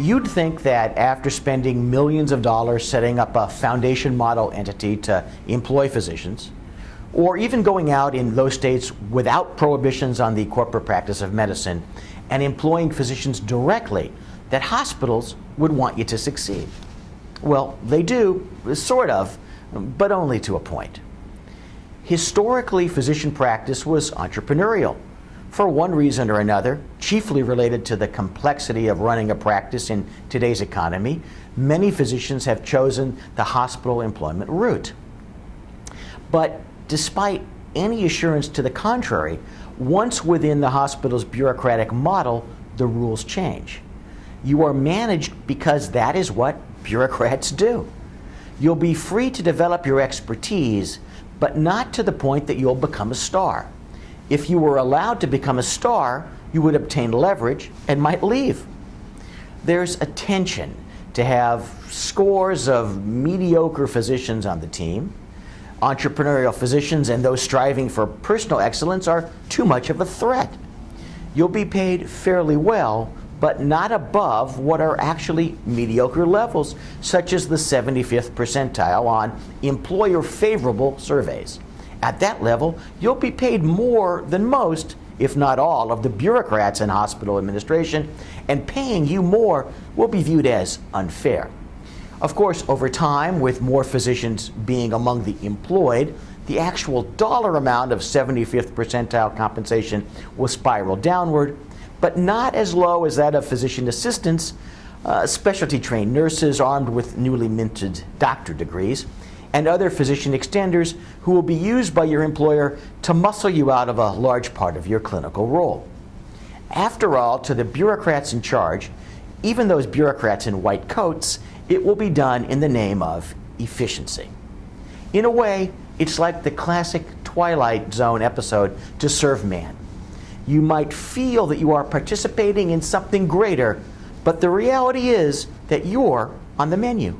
You'd think that after spending millions of dollars setting up a foundation model entity to employ physicians, or even going out in those states without prohibitions on the corporate practice of medicine and employing physicians directly, that hospitals would want you to succeed. Well, they do, sort of, but only to a point. Historically, physician practice was entrepreneurial. For one reason or another, chiefly related to the complexity of running a practice in today's economy, many physicians have chosen the hospital employment route. But despite any assurance to the contrary, once within the hospital's bureaucratic model, the rules change. You are managed because that is what bureaucrats do. You'll be free to develop your expertise, but not to the point that you'll become a star. If you were allowed to become a star, you would obtain leverage and might leave. There's a tension to have scores of mediocre physicians on the team. Entrepreneurial physicians and those striving for personal excellence are too much of a threat. You'll be paid fairly well, but not above what are actually mediocre levels, such as the 75th percentile on employer-favorable surveys. At that level, you'll be paid more than most, if not all, of the bureaucrats in hospital administration, and paying you more will be viewed as unfair. Of course, over time, with more physicians being among the employed, the actual dollar amount of 75th percentile compensation will spiral downward, but not as low as that of physician assistants, specialty-trained nurses armed with newly minted doctor degrees, and other physician extenders who will be used by your employer to muscle you out of a large part of your clinical role. After all, to the bureaucrats in charge, even those bureaucrats in white coats, it will be done in the name of efficiency. In a way, it's like the classic Twilight Zone episode, To Serve Man. You might feel that you are participating in something greater, but the reality is that you're on the menu.